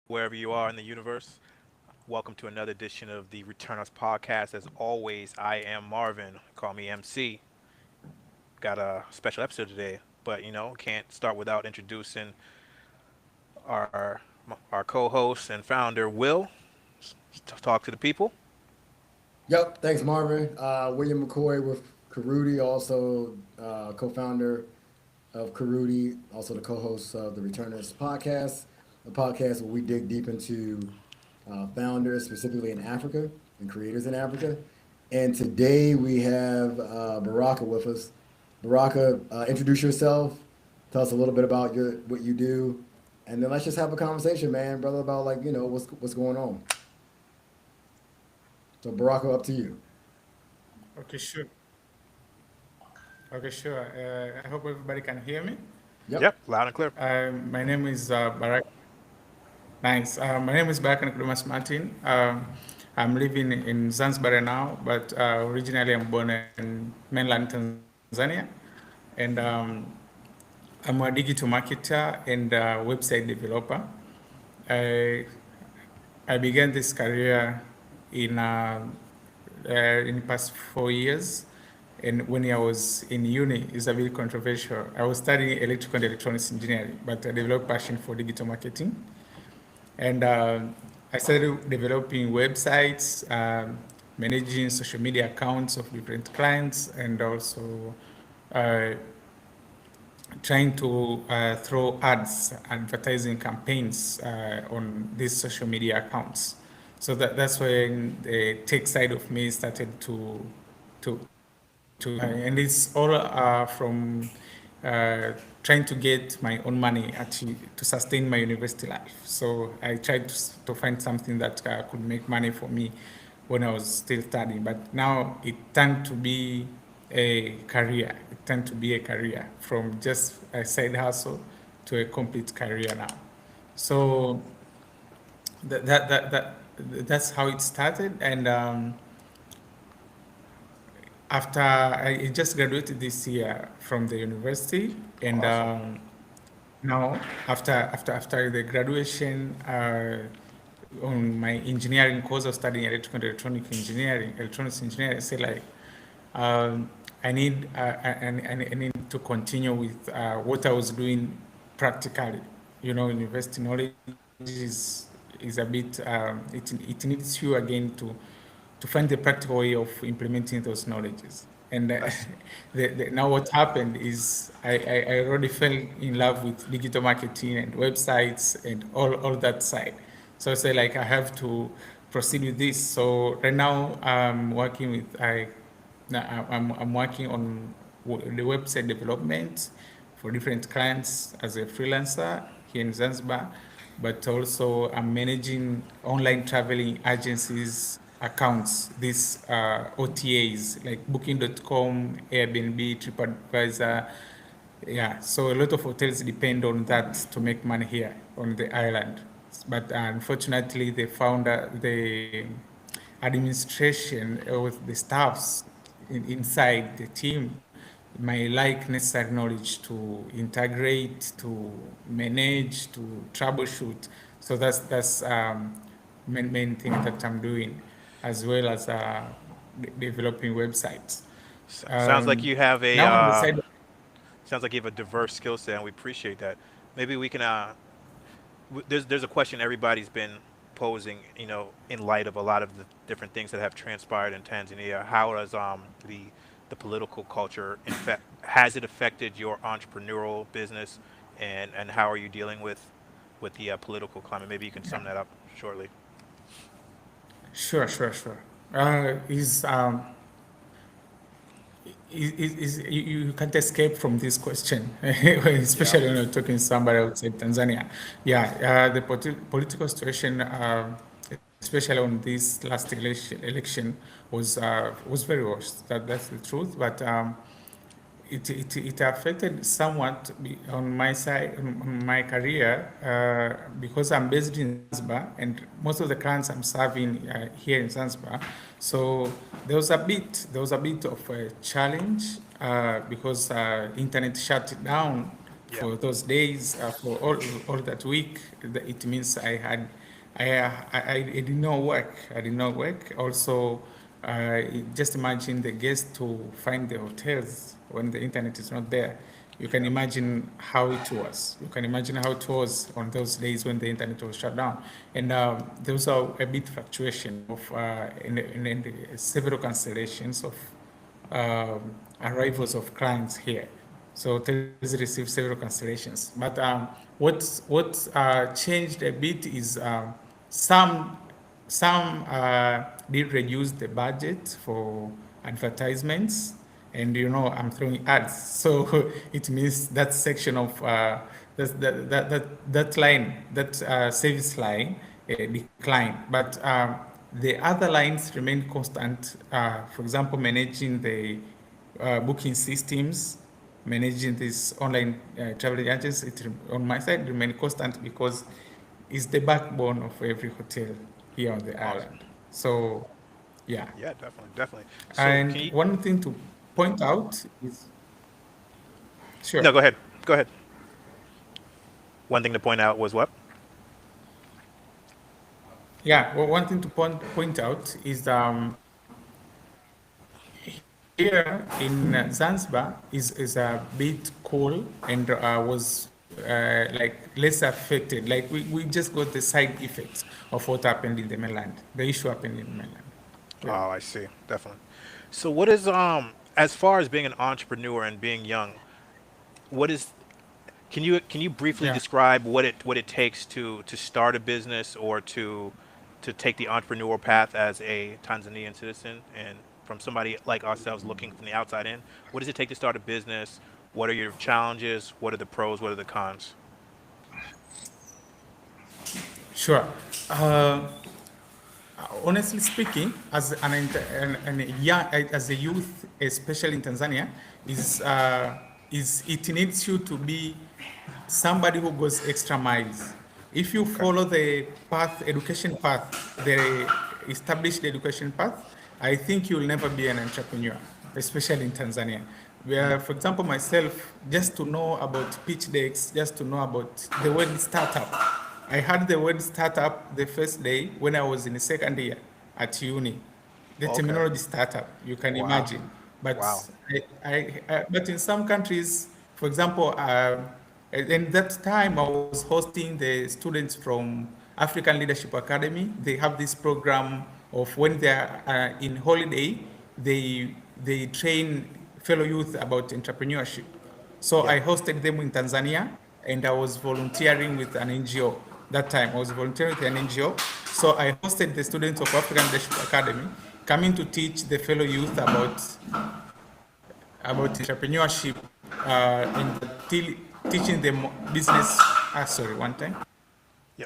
wherever you are in the universe. Welcome to another edition of the Return Us podcast. As always, I am Marvin. Call me MC. Got a special episode today, but can't start without introducing our our co-host and founder, Will. Talk to the people. Yep, thanks, Marvin. William McCoy with Karuti, also co-founder of Karuti, also the co-host of the Returners podcast, a podcast where we dig deep into founders, specifically in Africa and creators in Africa. And today we have Baraka with us. Baraka, introduce yourself. Tell us a little bit about what you do, and then let's just have a conversation, man, brother, about what's going on. So Baraka, up to you. Okay, sure. Okay, sure. I hope everybody can hear me. Yep. Yep, loud and clear. My name is Barak. Nice. My name is Barak Nikudumas Martin. I'm living in Zanzibar now, but originally I'm born in mainland Tanzania, and I'm a digital marketer and website developer. I I began this career in in the past 4 years. And when I was in uni, it's a bit controversial. I was studying electrical and electronics engineering, but I developed passion for digital marketing. And I started developing websites, managing social media accounts of different clients, and also uh, trying to throw ads, advertising campaigns on these social media accounts. So that's when the tech side of me started to and it's all from trying to get my own money actually to sustain my university life. So I tried to find something that could make money for me when I was still studying. But now it turned to be a career. It turned to be a career from just a side hustle to a complete career now. So that's how it started. And after I just graduated this year from the university, and Awesome. now after the graduation on my engineering course of studying electrical and electronics engineering, I said like I need I need to continue with what I was doing practically. You know, university knowledge is a bit it needs you again to find the practical way of implementing those knowledges. And That's now what happened is I already fell in love with digital marketing and websites and all that side. So I say like I have to proceed with this. So right now I'm working with I'm working on the website development for different clients as a freelancer here in Zanzibar, but also I'm managing online traveling agencies accounts, these OTAs like Booking.com, Airbnb, TripAdvisor. Yeah, so a lot of hotels depend on that to make money here on the island. But unfortunately, the administration with the staffs inside the team may lack necessary knowledge to integrate, to manage, to troubleshoot. So that's main thing that I'm doing, as well as developing websites. sounds like you have a Now on the side, sounds like you have a diverse skill set, and we appreciate that. Maybe we can there's a question everybody's been posing, in light of a lot of the different things that have transpired in Tanzania. How does the political culture has it affected your entrepreneurial business, and how are you dealing with the political climate? Maybe you can sum that up shortly. sure. Is you can't escape from this question, Yeah. especially when you're talking to somebody outside Tanzania. Yeah, the political situation, especially on this last election was very worse. That's the truth. But it affected somewhat on my side, on my career, because I'm based in Zanzibar, and most of the clients I'm serving here in Zanzibar. So there was a bit of a challenge because internet shut down Yeah. for those days, for all that week. It means I did not work. I did not work. Also, just imagine the guests to find the hotels when the internet is not there. You can imagine how it was. You can imagine how it was on those days when the internet was shut down. And there was a bit fluctuation of in several cancellations of arrivals of clients here. So hotels received several cancellations. But what changed a bit is some did reduce the budget for advertisements, and I'm throwing ads, so it means that section of that line, that service line declined, but the other lines remain constant. For example, managing the booking systems, managing this online travel agents, on my side remain constant because it's the backbone of every hotel here on the island. So, yeah. Yeah, definitely, definitely. So And can you? one thing to point out is, sure. No, go ahead. Go ahead. One thing to point out was what? Yeah, well, one thing to point out is here in Zanzibar is a bit cool and was like less affected. Like we just got the side effects of what happened in the mainland. The issue happened in the mainland. Yeah. Oh, I see. Definitely. So what is as far as being an entrepreneur and being young, what is can you briefly Yeah. describe what it takes to start a business or to take the entrepreneur path as a Tanzanian citizen and from somebody like ourselves looking from the outside in? What does it take to start a business? What are your challenges? What are the pros? What are the cons? Sure. Uh, Honestly speaking, as as a youth, especially in Tanzania, is it needs you to be somebody who goes extra miles. If you Okay. follow the education path, the established education path, I think you'll never be an entrepreneur, especially in Tanzania. Where, for example, myself, just to know about pitch decks, just to know about the word startup. I had the word startup the first day when I was in the second year at uni. The Okay. terminology startup, you can Wow. imagine. But Wow. but in some countries, for example, in that time I was hosting the students from African Leadership Academy. They have this program of when they are in holiday, they train fellow youth about entrepreneurship. So Yeah. I hosted them in Tanzania, and I was volunteering with an NGO. That time I was volunteering with an NGO. So I hosted the students of African Leadership Academy coming to teach the fellow youth about entrepreneurship and teaching them business. Sorry, one time. Yeah.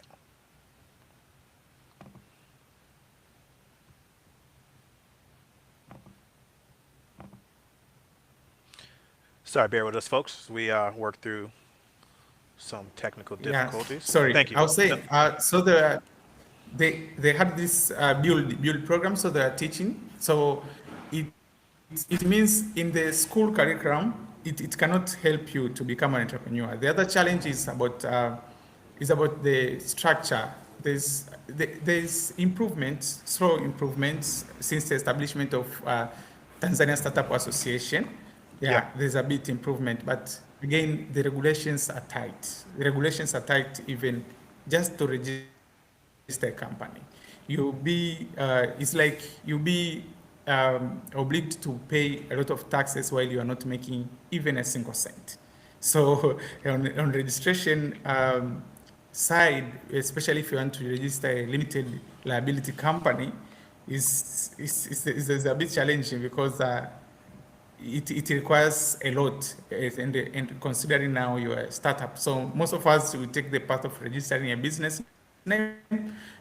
Sorry, bear with us, folks. We worked through some technical Yeah, difficulties. sorry. Thank you, I was bro. saying. So they had this build program. So they are teaching. So it it means in the school curriculum, it cannot help you to become an entrepreneur. The other challenge is about the structure. There's improvements, slow improvements since the establishment of Tanzania Startup Association. Yeah. Yeah, there's a bit improvement, but again, the regulations are tight. The regulations are tight even just to register a company. It's like you'll be obliged to pay a lot of taxes while you are not making even a single cent. So on registration side, especially if you want to register a limited liability company, is a bit challenging because it requires a lot, and considering now you're a startup. So most of us will take the path of registering a business name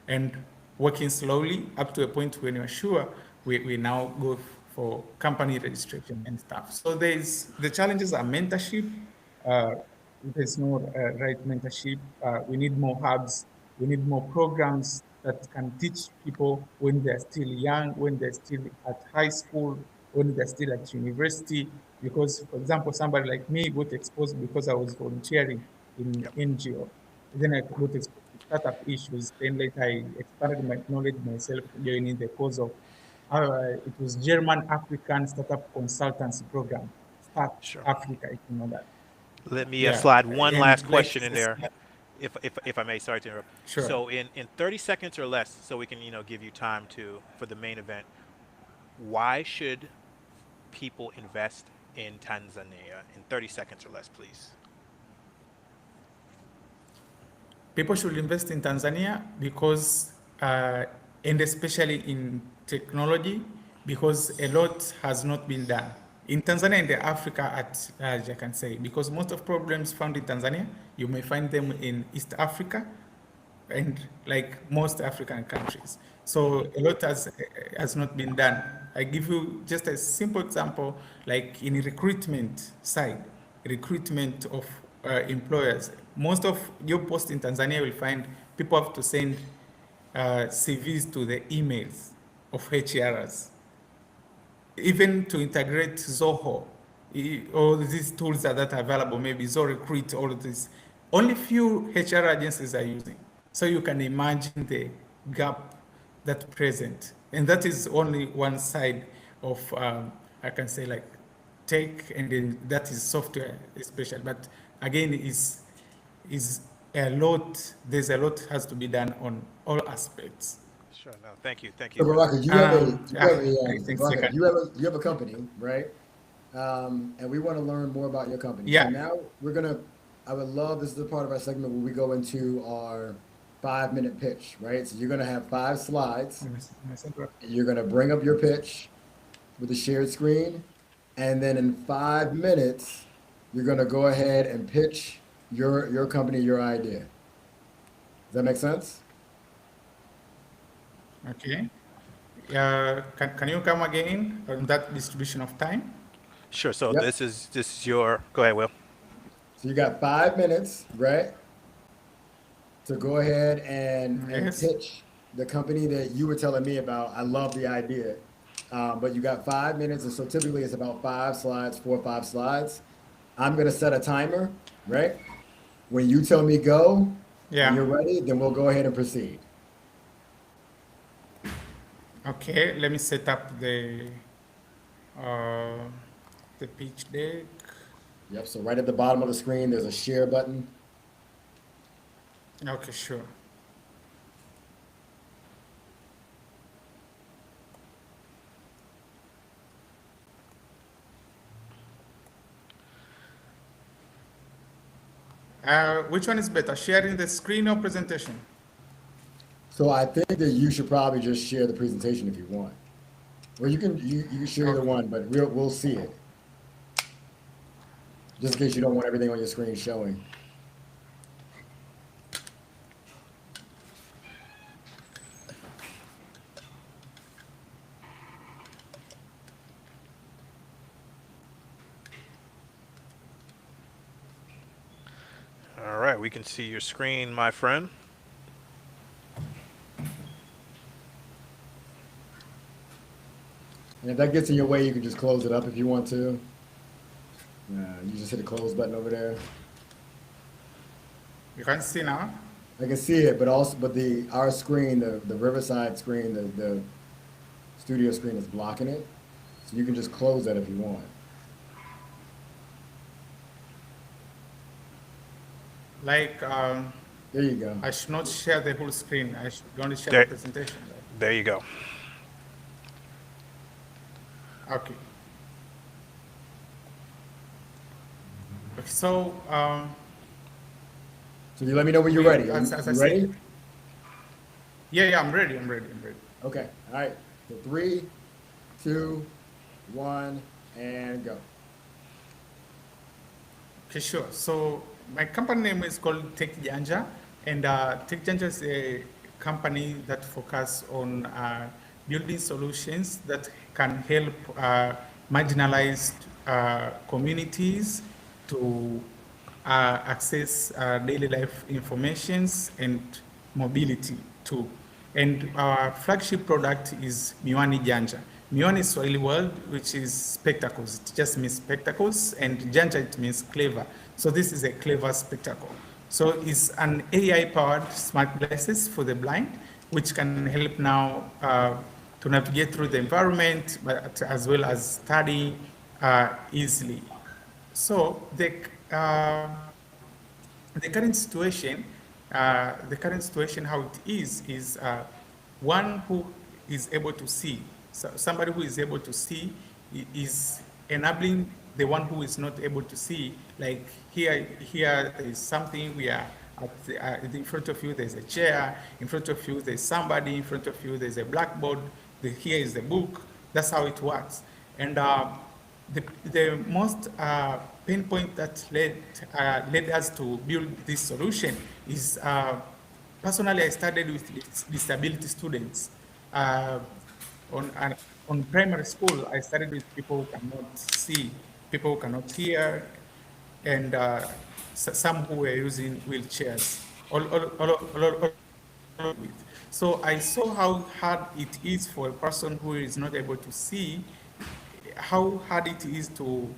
and working slowly up to a point when you're sure we now go for company registration and stuff. So the challenges are mentorship. Uh, there's no right mentorship. We need more hubs. We need more programs that can teach people when they're still young, when they're still at high school, when they're still at university, Because, for example, somebody like me got exposed because I was volunteering in Yep. NGO. Then I got exposed to startup issues. Then later I expanded my knowledge myself, joining the cause of, it was German African Startup Consultancy Program, Start Sure. Africa, if you know that. Let me Yeah, slide one and last like, question in there, if I may. Sorry to interrupt. sure. So in 30 seconds or less, so we can give you time to for the main event. Why should people invest in Tanzania in 30 seconds or less, please? People should invest in Tanzania because, and especially in technology, because a lot has not been done in Tanzania and Africa at large, I can say, because most of problems found in Tanzania, you may find them in East Africa and like most African countries. So a lot has not been done. I give you just a simple example, like in recruitment side, recruitment of employers. Most of job posts in Tanzania will find people have to send CVs to the emails of HRs, even to integrate Zoho, all these tools that are available, maybe ZoRecruit, all of this, only few HR agencies are using. So you can imagine the gap that present. And that is only one side of, I can say like tech, and then that is software especially. But again, is a lot, there's a lot has to be done on all aspects. Sure. No, thank So you, brother. Baraka, I think Baraka, second. you have a company, right? And we want to learn more about your company. So Yeah. now I would love, this is the part of our segment where we go into our 5-minute pitch, right? So you're gonna have 5 slides. You're gonna bring up your pitch with a shared screen, and then in 5 minutes, you're gonna go ahead and pitch your company, your idea. Does that make sense? Okay. Can you come again on that distribution of time? Sure. So Yep. this is your. Go ahead, Will. So you got 5 minutes, right? To go ahead and Yes. pitch the company that you were telling me about. I love the idea. But you got 5 minutes, and so typically it's about 5 slides, 4 or 5 slides. I'm gonna set a timer, right? When you tell me go, Yeah. when you're ready, then we'll go ahead and proceed. Okay. Let me set up uh, the pitch deck. Yep, so right at the bottom of the screen, there's a share button. Okay, sure. Which one is better, sharing the screen or presentation? So I think that you should probably just share the presentation if you want. Or you can share the Okay. one, but we'll see it. Just in case you don't want everything on your screen showing. All right, we can see your screen, my friend. And if that gets in your way, you can just close it up if you want to. You just hit the close button over there. You can see now. I can see it, but our screen, the Riverside screen, the studio screen is blocking it. So you can just close that if you want. Like, There you go. I should not share the whole screen. I should only share There, the presentation. there you go. Okay. Okay, so, So you let me know when you're ready. as I You said- ready? yeah, I'm ready. I'm ready. Okay. All right. So 3, 2, 1, and go. Okay, sure. So my company name is called Tech Janja, and Tech Janja is a company that focuses on building solutions that can help marginalized communities to access daily life informations and mobility too. And our flagship product is Miwani Janja. Miwani is Swahili word, which is spectacles. It just means spectacles, and Janja, it means clever. So this is a clever spectacle. So it's an AI-powered smart glasses for the blind, which can help now to navigate through the environment, but as well as study easily. So the current situation, how it is one who is able to see. So somebody who is able to see is enabling the one who is not able to see. Like here is something we are in front of you. There's a chair in front of you. There's somebody in front of you. There's a blackboard. Here is the book. That's how it works. And the most pain point that led us to build this solution is personally I started with disability students. On, on primary school, I started with people who cannot see, people who cannot hear, and some who were using wheelchairs. So I saw how hard it is for a person who is not able to see, how hard it is to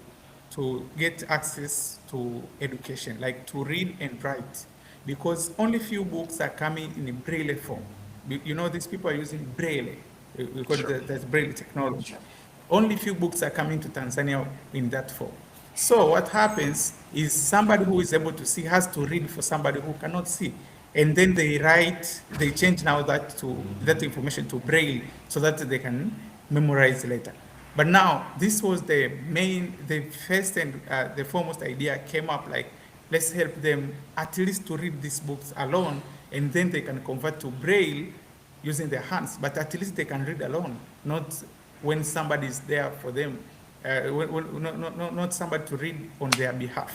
get access to education, like to read and write, because only few books are coming in a braille form. You know, these people are using braille because there's braille technology. Only few books are coming to Tanzania in that form. So what happens is somebody who is able to see has to read for somebody who cannot see. And then they change now that information to braille so that they can memorize later. But now this was the first and the foremost idea came up, like, let's help them at least to read these books alone, and then they can convert to braille using their hands, but at least they can read alone, not when somebody is there for them, not somebody to read on their behalf.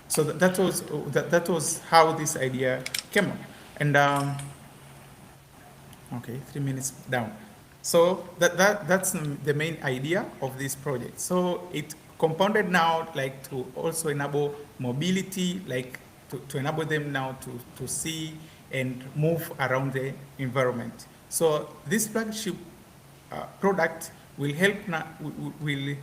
So that was how this idea came up. And okay, 3 minutes down. So that's the main idea of this project. So it compounded now, like, to also enable mobility, like to enable them now to see and move around the environment. So this flagship product will help now, will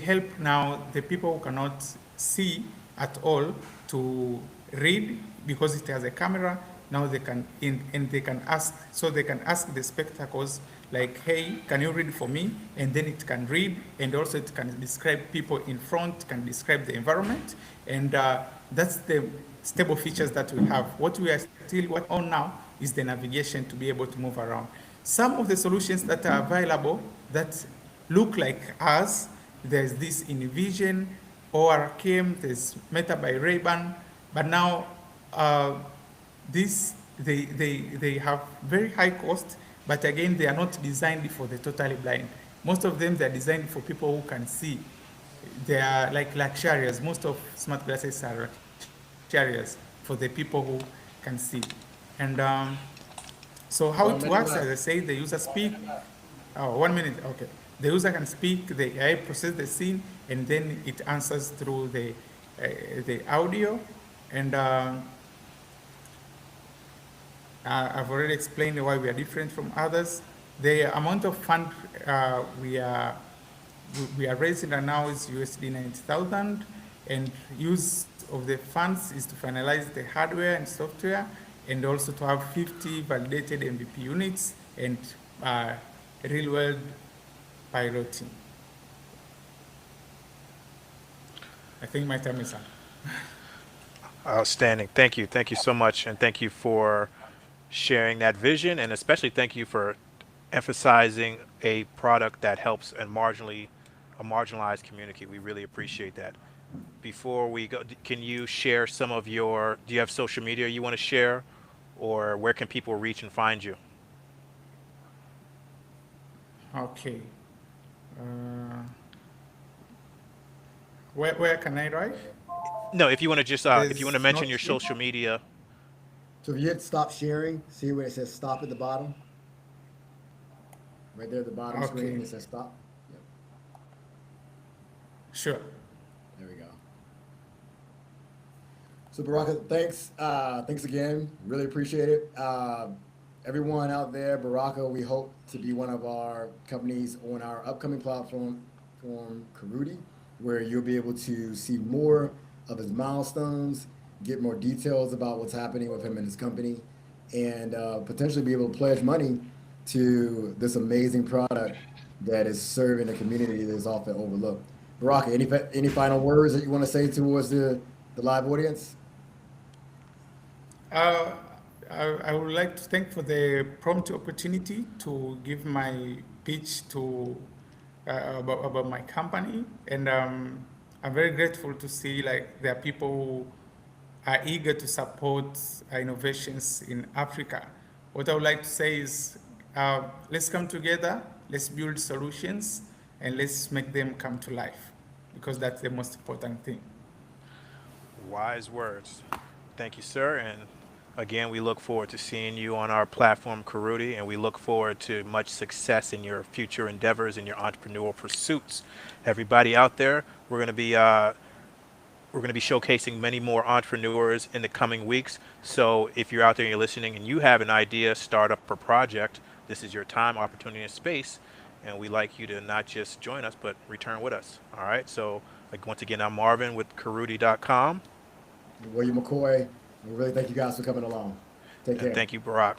help now the people who cannot see at all to read, because it has a camera. Now they can and they can ask, so they can ask the spectacles, like, hey, can you read for me? And then it can read, and also it can describe people in front, can describe the environment, and that's the stable features that we have. What we are still working on now is the navigation to be able to move around. Some of the solutions that are available that look like us, there's this InVision, ORCam, there's Meta by Ray-Ban, but now they have very high cost, but again, they are not designed for the totally blind. Most of them, they're designed for people who can see. They are like luxurious. Most of smart glasses are luxurious for the people who can see. And so how it works, as I say, the user speak. Oh, 1 minute, okay. The user can speak, the AI process the scene, and then it answers through the audio. And I've already explained why we are different from others. The amount of fund we are raising right now is USD 90,000, and use of the funds is to finalize the hardware and software, and also to have 50 validated MVP units and real-world piloting. I think my time is up. Outstanding. Thank you. Thank you so much. And thank you for sharing that vision. And especially thank you for emphasizing a product that helps a marginalized community. We really appreciate that. Before we go, can you share some of do you have social media you want to share, or where can people reach and find you? Okay. Where can I write? No, if you want to just if you want to mention your social media. So if you hit stop sharing, see where it says stop at the bottom? Right there at the bottom screen, it says stop. Yep. Sure. There we go. So Baraka, thanks. Thanks again. Really appreciate it. everyone out there, Baraka, we hope to be one of our companies on our upcoming platform, Karuti, where you'll be able to see more of his milestones, get more details about what's happening with him and his company, and potentially be able to pledge money to this amazing product that is serving a community that is often overlooked. Baraka, any final words that you want to say towards the live audience? Uh, I would like to thank for the prompt opportunity to give my pitch to about my company, and I'm very grateful to see like there are people who are eager to support innovations in Africa. What I would like to say is, let's come together, let's build solutions, and let's make them come to life, because that's the most important thing. Wise words. Thank you, sir. And again, we look forward to seeing you on our platform, Karuti, and we look forward to much success in your future endeavors and your entrepreneurial pursuits. Everybody out there, we're going to be showcasing many more entrepreneurs in the coming weeks. So if you're out there and you're listening and you have an idea, startup, or project, this is your time, opportunity, and space. And we'd like you to not just join us, but return with us. All right. So like, once again, I'm Marvin with Karuti.com. William McCoy, we really thank you guys for coming along. Take care. And thank you, Barack.